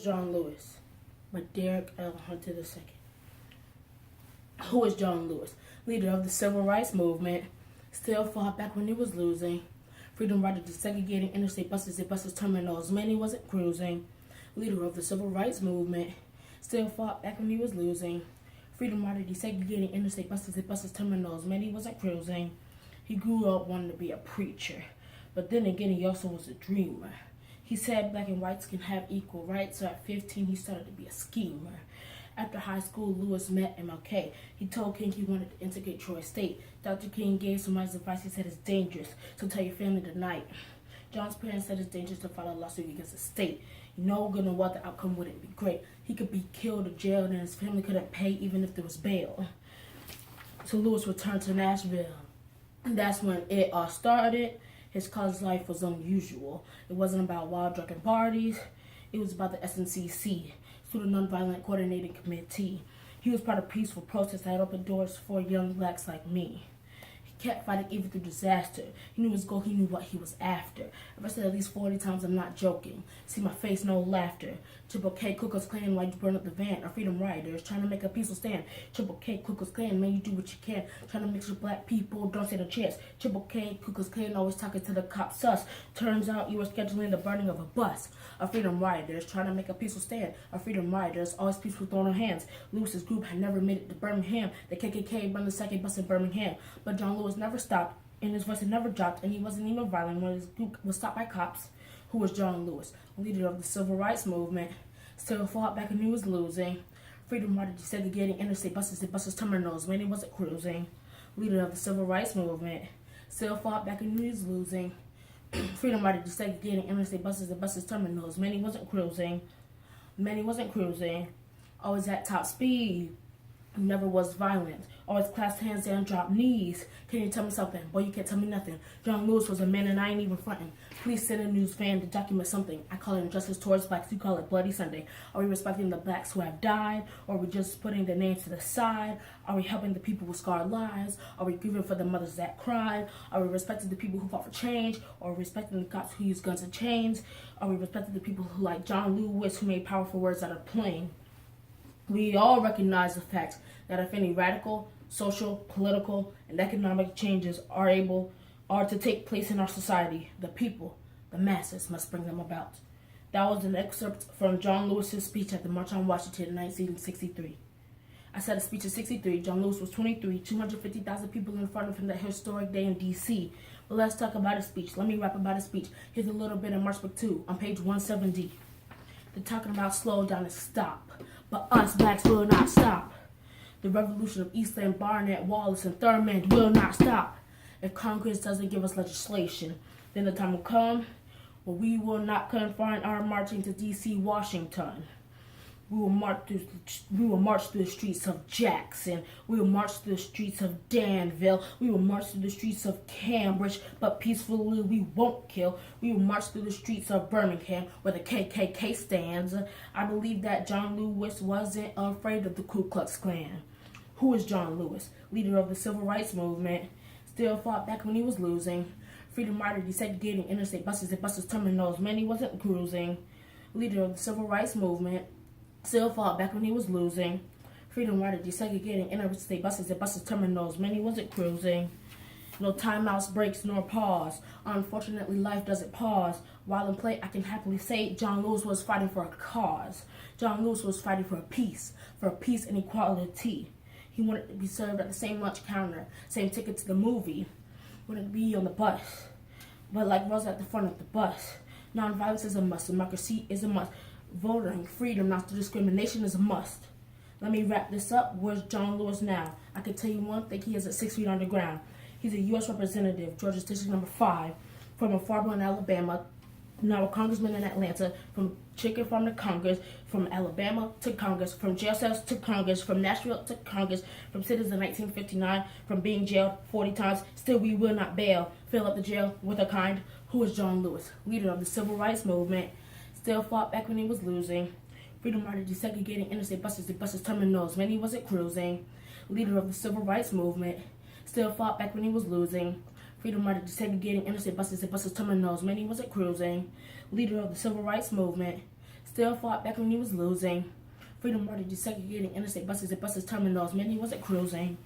John Lewis by Derek L. Hunter II. Who is John Lewis? Leader of the Civil Rights Movement, still fought back when he was losing. Freedom rider desegregating interstate buses and buses terminals, man, he wasn't cruising. Leader of the Civil Rights Movement, still fought back when he was losing. Freedom rider desegregating interstate buses and buses terminals, man, he wasn't cruising. He grew up wanting to be a preacher, but then again he also was a dreamer. He said black and whites can have equal rights, so at 15 he started to be a schemer. After high school, Lewis met MLK. He told King he wanted to integrate Troy State. Dr. King gave some wise advice. He said it's dangerous, so tell your family tonight. John's parents said it's dangerous to file a lawsuit against the state. You know good and well the outcome wouldn't be great. He could be killed or jailed, and his family couldn't pay even if there was bail. So Lewis returned to Nashville. And that's when it all started. His college life was unusual. It wasn't about wild drunken parties. It was about the SNCC, Student Nonviolent Coordinating Committee. He was part of peaceful protests that had opened doors for young blacks like me. He kept fighting even through disaster. He knew his goal, he knew what he was after. Arrested at least 40 times, I'm not joking. See my face, no laughter. Triple K, Ku Klux Klan, why you burn up the van? Our freedom riders trying to make a peaceful stand. Triple K, Ku Klux Klan, man, you do what you can. Trying to make sure black people don't stand a chance. Triple K, Ku Klux Klan, always talking to the cops sus. Turns out you were scheduling the burning of a bus. Our freedom riders trying to make a peaceful stand. Our freedom riders always peaceful throwing their hands. Lewis's group had never made it to Birmingham. The KKK burned the second bus in Birmingham. But John Lewis never stopped, and his voice had never dropped, and he wasn't even violent when his group was stopped by cops. Who was John Lewis? Leader of the Civil Rights Movement, still fought back when he was losing. Freedom rider desegregating interstate buses and buses terminals when he wasn't cruising. Leader of the Civil Rights Movement, still fought back when he was losing. Freedom rider desegregating interstate buses and buses terminals, man, he wasn't cruising. Man, he wasn't cruising. Always at top speed. Never was violent. Always clasped hands down, dropped knees. Can you tell me something? Boy, you can't tell me nothing. John Lewis was a man and I ain't even fronting. Please send a news van to document something. I call it injustice towards blacks. You call it Bloody Sunday. Are we respecting the blacks who have died? Or are we just putting their names to the side? Are we helping the people with scarred lives? Are we grieving for the mothers that cried? Are we respecting the people who fought for change? Or are we respecting the cops who use guns and chains? Are we respecting the people who, like John Lewis, who made powerful words out of plain? We all recognize the fact that if any radical, social, political, and economic changes are to take place in our society, the people, the masses, must bring them about. That was an excerpt from John Lewis's speech at the March on Washington in 1963. I said a speech in 63. John Lewis was 23, 250,000 people in front of him that historic day in D.C. But let's talk about his speech. Let me rap about his speech. Here's a little bit of March Book 2 on page 170. They're talking about slow down and stop. But us blacks will not stop. The revolution of Eastland, Barnett, Wallace, and Thurmond will not stop. If Congress doesn't give us legislation, then the time will come where we will not confine our marching to D.C., Washington. We will march through the streets of Jackson. We will march through the streets of Danville. We will march through the streets of Cambridge, but peacefully we won't kill. We will march through the streets of Birmingham, where the KKK stands. I believe that John Lewis wasn't afraid of the Ku Klux Klan. Who is John Lewis? Leader of the Civil Rights Movement, still fought back when he was losing. Freedom rider desegregating interstate buses and buses terminals, man, he wasn't cruising. Leader of the Civil Rights Movement, still fought back when he was losing. Freedom rider desegregating interstate buses and buses terminals, man, he wasn't cruising. No timeouts, breaks, nor pause. Unfortunately, life doesn't pause. While in play, I can happily say John Lewis was fighting for a cause. John Lewis was fighting for peace and equality. He wanted to be served at the same lunch counter, same ticket to the movie. Wanted to be on the bus, but like Rosa at the front of the bus. Nonviolence is a must. Democracy is a must. Voting freedom, not discrimination, is a must. Let me wrap this up. Where's John Lewis now? I can tell you one thing, he is at 6 feet underground. He's a U.S. representative, Georgia District number 5, from a farm in Alabama, now a congressman in Atlanta, from chicken farm to Congress, from Alabama to Congress, from jail cells to Congress, from Nashville to Congress, from citizens in 1959, from being jailed 40 times, still we will not bail. Fill up the jail with a kind. Who is John Lewis? Leader of the Civil Rights Movement, still fought back when he was losing. Freedom rider desegregating interstate buses and buses terminals, man, he wasn't cruising. Leader of the Civil Rights Movement, still fought back when he was losing. Freedom rider desegregating interstate buses and buses terminals, man, he wasn't cruising. Leader of the Civil Rights Movement, Still fought back when he was losing. Freedom rider desegregating interstate buses and buses terminals. Man, he wasn't cruising.